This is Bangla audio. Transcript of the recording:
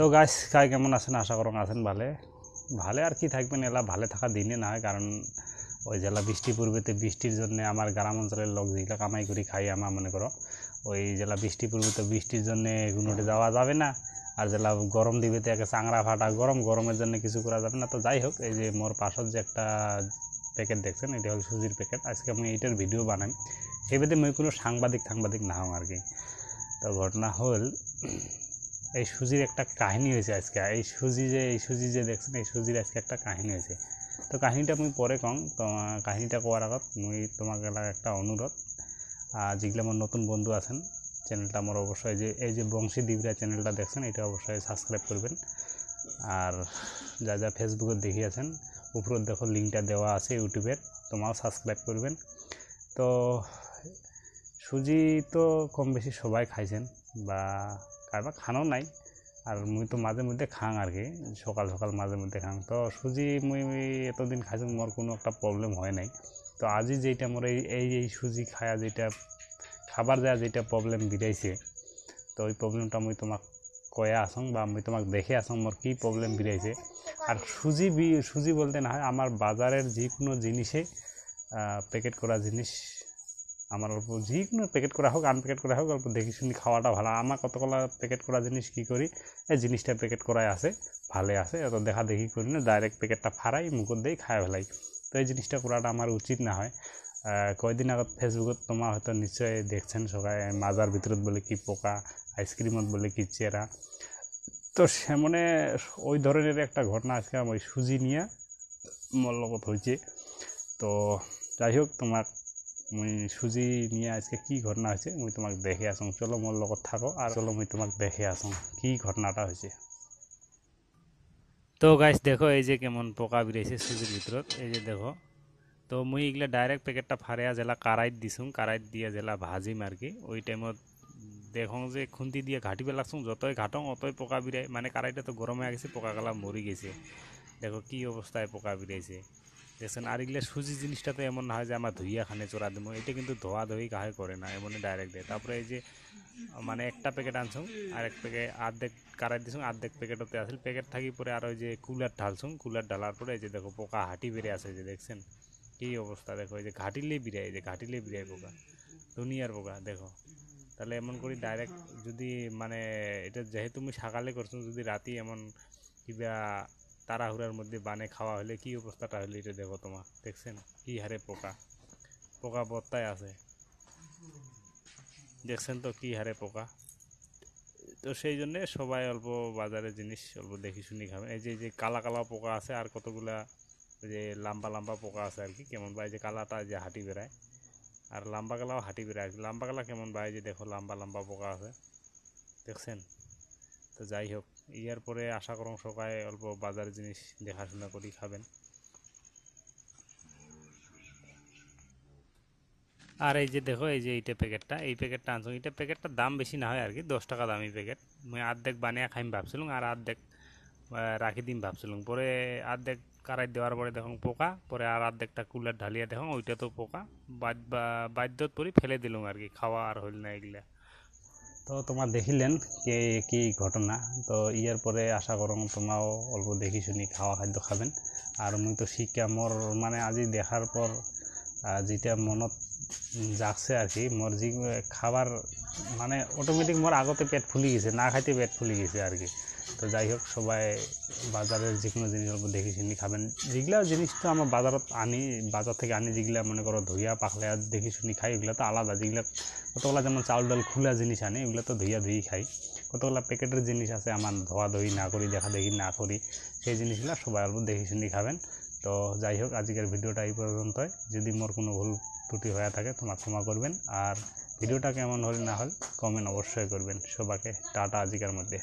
তো গাইস কাই কেমন আছেন? আশা করুন আছেন ভালে ভালে আর কি থাকবেন। এলা ভালে থাকা দিনে না হয়, কারণ ওই জেলা বৃষ্টি পূর্বেতে বৃষ্টির জন্য আমার গ্রাম অঞ্চলের লোক যেগুলো কামাই করি খাই আমার মনে করো ওই জেলা বৃষ্টি পূর্বেতে বৃষ্টির জন্য কোনোটি যাওয়া যাবে না। আর জেলা গরম দিবেতে একে চাংড়া ফাটা গরমের জন্য কিছু করা যাবে না। তো যাই হোক, এই যে মোর পাশত যে একটা প্যাকেট দেখছেন, এটা হল সুজির প্যাকেট। আজকে আমি এইটার ভিডিও বানাই, সেই বেদে মই কোনো সাংবাদিক না হও আর কি। তো ঘটনা হল এই সুজির একটা কাহিনী হয়েছে আজকে। এই সুজি যে দেখছেন, এই সুজির আজকে একটা কাহিনী হয়েছে। তো কাহিনীটা মুই পরে কম। তো কাহিনীটা কোয়ার আগত মুই তোমাকে একটা অনুরোধ, যেগুলো আমার নতুন বন্ধু আছেন চ্যানেলটা আমার অবশ্যই এই যে বংশী দিবরা চ্যানেলটা দেখছেন, এটা অবশ্যই সাবস্ক্রাইব করবেন। আর যা ফেসবুকে দেখিয়েছেন উপরে দেখো লিঙ্কটা দেওয়া আছে ইউটিউবের, তোমাও সাবস্ক্রাইব করবেন। তো সুজি তো কম বেশি সবাই খাইছেন বা কারবা খানো নাই, আর মুই তো মাঝে মধ্যে খাং আর কি, সকাল মাঝে মধ্যে খাং। তো সুজি মুই এতদিন খাইছি, মোর কোনো একটা প্রবলেম হয় নাই। তো আজি যেটা মোর এই সুজি খায়া যেটা খাবার দেওয়া যেটা প্রবলেম বিরাইছে, তো ওই প্রবলেমটা মুই তোমাক কয়ে আসং বা মুই তোমাক দেখে আসং মোর কী প্রবলেম বিরাইছে। আর সুজি বলতে না হয় আমার বাজারের যে কোনো জিনিসে প্যাকেট করা জিনিস, আমার অল্প যে কোনো প্যাকেট করা হোক আনপ্যাকেট করা হোক, অল্প দেখি শুনি খাওয়াটা ভালো। আমার কতগুলো প্যাকেট করা জিনিস কী করি, এই জিনিসটা প্যাকেট করাই আছে ভালো আছে, এত দেখা দেখি করি না, ডাইরেক্ট প্যাকেটটা ফাড়াই মুখত দিয়ে খাই ফেলাই। তো এই জিনিসটা করাটা আমার উচিত না হয়। কয়েকদিন আগত ফেসবুকত তোমার হয়তো নিশ্চয় দেখছেন সবাই, মাজার ভিতরত বলে কি পোকা, আইসক্রিমত বলে কি চেরা। তো সেমনে ওই ধরনের একটা ঘটনা আজকে ওই সুজি নিয়ে মোর লগত হয়েছে। তো যাই হোক, তোমাক মুই সুজি নিয়ে আজকে কি ঘটনা হয়েছে মুই তোমাক দেখে আসুন। চলো মোর লগত থাকো আর চলো মুই তোমাক দেখে আসুন কি ঘটনাটা হয়েছে। তো গাইস দেখো, এই যে কেমন পোকা বেরিয়েছে সুজির ভিতরত, এই যে দেখো। তো মুই এগুলা ডাইরেক্ট প্যাকেটটা ফাড়িয়া জেলা কারাইত দিছুং, কারাইত দিয়ে জেলা ভাজিম আর কি। ওই টাইমত দেখুন যে খুন্তি দিয়ে ঘাঁটি পেলাকছুং, যতই ঘাটং অতই পোকা বিরাই, মানে কারাইটা তো গরম হয়ে গেছে, পোকাগুলা মরি গেছে। দেখো কি অবস্থায় পোকা বিরাইছে দেখছেন। আর এগুলো সুজি জিনিসটা তো এমন না হয় যে আমার ধুইয়া খানে চোরা দেবো, এটা কিন্তু ধোয়া ধুই কাহে করে না, এমনই ডাইরেক্ট দেয়। তারপরে এই যে মানে একটা প্যাকেট আনছুং, আর এক প্যাকেট আর্ধেক কারাই দিছুং, আর্ধেক প্যাকেটতে আসল প্যাকেট থাকি পরে আর ওই যে কুলার ঢালছুং, কুলার ঢালার পরে এই যে দেখো পোকা হাঁটি বেড়ে আছে, যে দেখছেন কি অবস্থা। দেখো এই যে ঘাটিলেই বিরাই, এই যে ঘাটিলেই বিরাই পোকা, দুনিয়ার পোকা দেখো। তাহলে এমন করি ডাইরেক্ট যদি মানে এটা যেহেতু তুমি সকালে করছো, যদি রাতি এমন কিবা তাড়াহুড়ার মধ্যে বানে খাওয়া হলে কি অবস্থাটা হলে এটা দেখো তোমার, দেখছেন কি হারে পোকা বত্তায় আছে, দেখছেন তো কি হারে পোকা। তো সেই জন্যে সবাই অল্প বাজারের জিনিস অল্প দেখি শুনি খাবেন। এই যে কালা পোকা আছে, আর কতগুলা যে লম্বা পোকা আছে আর কি, কেমন বা এই যে কালাটা যে হাঁটি বেড়ায়, আর লম্বা গালাও হাঁটি বেড়ায় আর কি। লম্বা গালা কেমন বা এই যে দেখো লম্বা পোকা আছে, দেখছেন। তো যাই হোক, ইয়ার পরে আশা করুন সবাই অল্প বাজারের জিনিস দেখাশোনা করি খাবেন। আর এই যে দেখো, এই যে এই প্যাকেটটা আনছো, এইটা প্যাকেটটার দাম বেশি না হয় আর কি, 10 টাকা দামি প্যাকেট। মুই আর্ধেক বানিয়ে খাইম ভাবছিলাম, আর আর্ধেক রাখি দিম ভাবছিলাম। পরে আর্ধেক কারাই দেওয়ার পরে দেখুন পোকা, পরে আর আর্ধেকটা কুলার ঢালিয়া দেখুন ওইটা তো পোকা, বাধ্যত পরি ফেলে দিলাম আর কি, খাওয়া আর হইল না এগুলা। তো তোমার দেখিলেন কে কি ঘটনা। তো ইয়ার পরে আশা করুন তোমরাও অল্প দেখি শুনি খাওয়া খাদ্য খাবেন। আর মুই তো শিক্ষা মোর মানে আজি দেখার পর যেটা মনত জাগছে আর কি, মোর যে খাবার মানে অটোমেটিক মোর আগতে পেট ফুলি গেছে, না খাইতে পেট ফুলি গেছে আর কি। তো যাই হোক, সবাই বাজারের যে কোনো জিনিস অল্প দেখি শুনি খাবেন। যেগুলা জিনিস তো আমার বাজার থেকে আনি, যেগুলা মনে করো ধুইয়া পাখলে আর দেখি শুনি খাই, এগুলো তো আলাদা। যেগুলো কতগুলা যেমন চাউল ডাল খোলা জিনিস আনি, এগুলো তো ধুই খাই। কতগুলা প্যাকেটের জিনিস আছে আমার ধোয়া ধুই না করি, দেখা দেখি না করি, সেই জিনিসগুলো সবাই অল্প দেখি শুনি খাবেন। তো যাই হোক, আজকের ভিডিওটা এই পর্যন্তই। যদি মোর কোনো ভুল ত্রুটি হয়ে থাকে তোমার ক্ষমা করবেন। আর ভিডিওটা কেমন হল না হল কমেন্ট অবশ্যই করবেন। সবাইকে টাটা আজকের মধ্যে।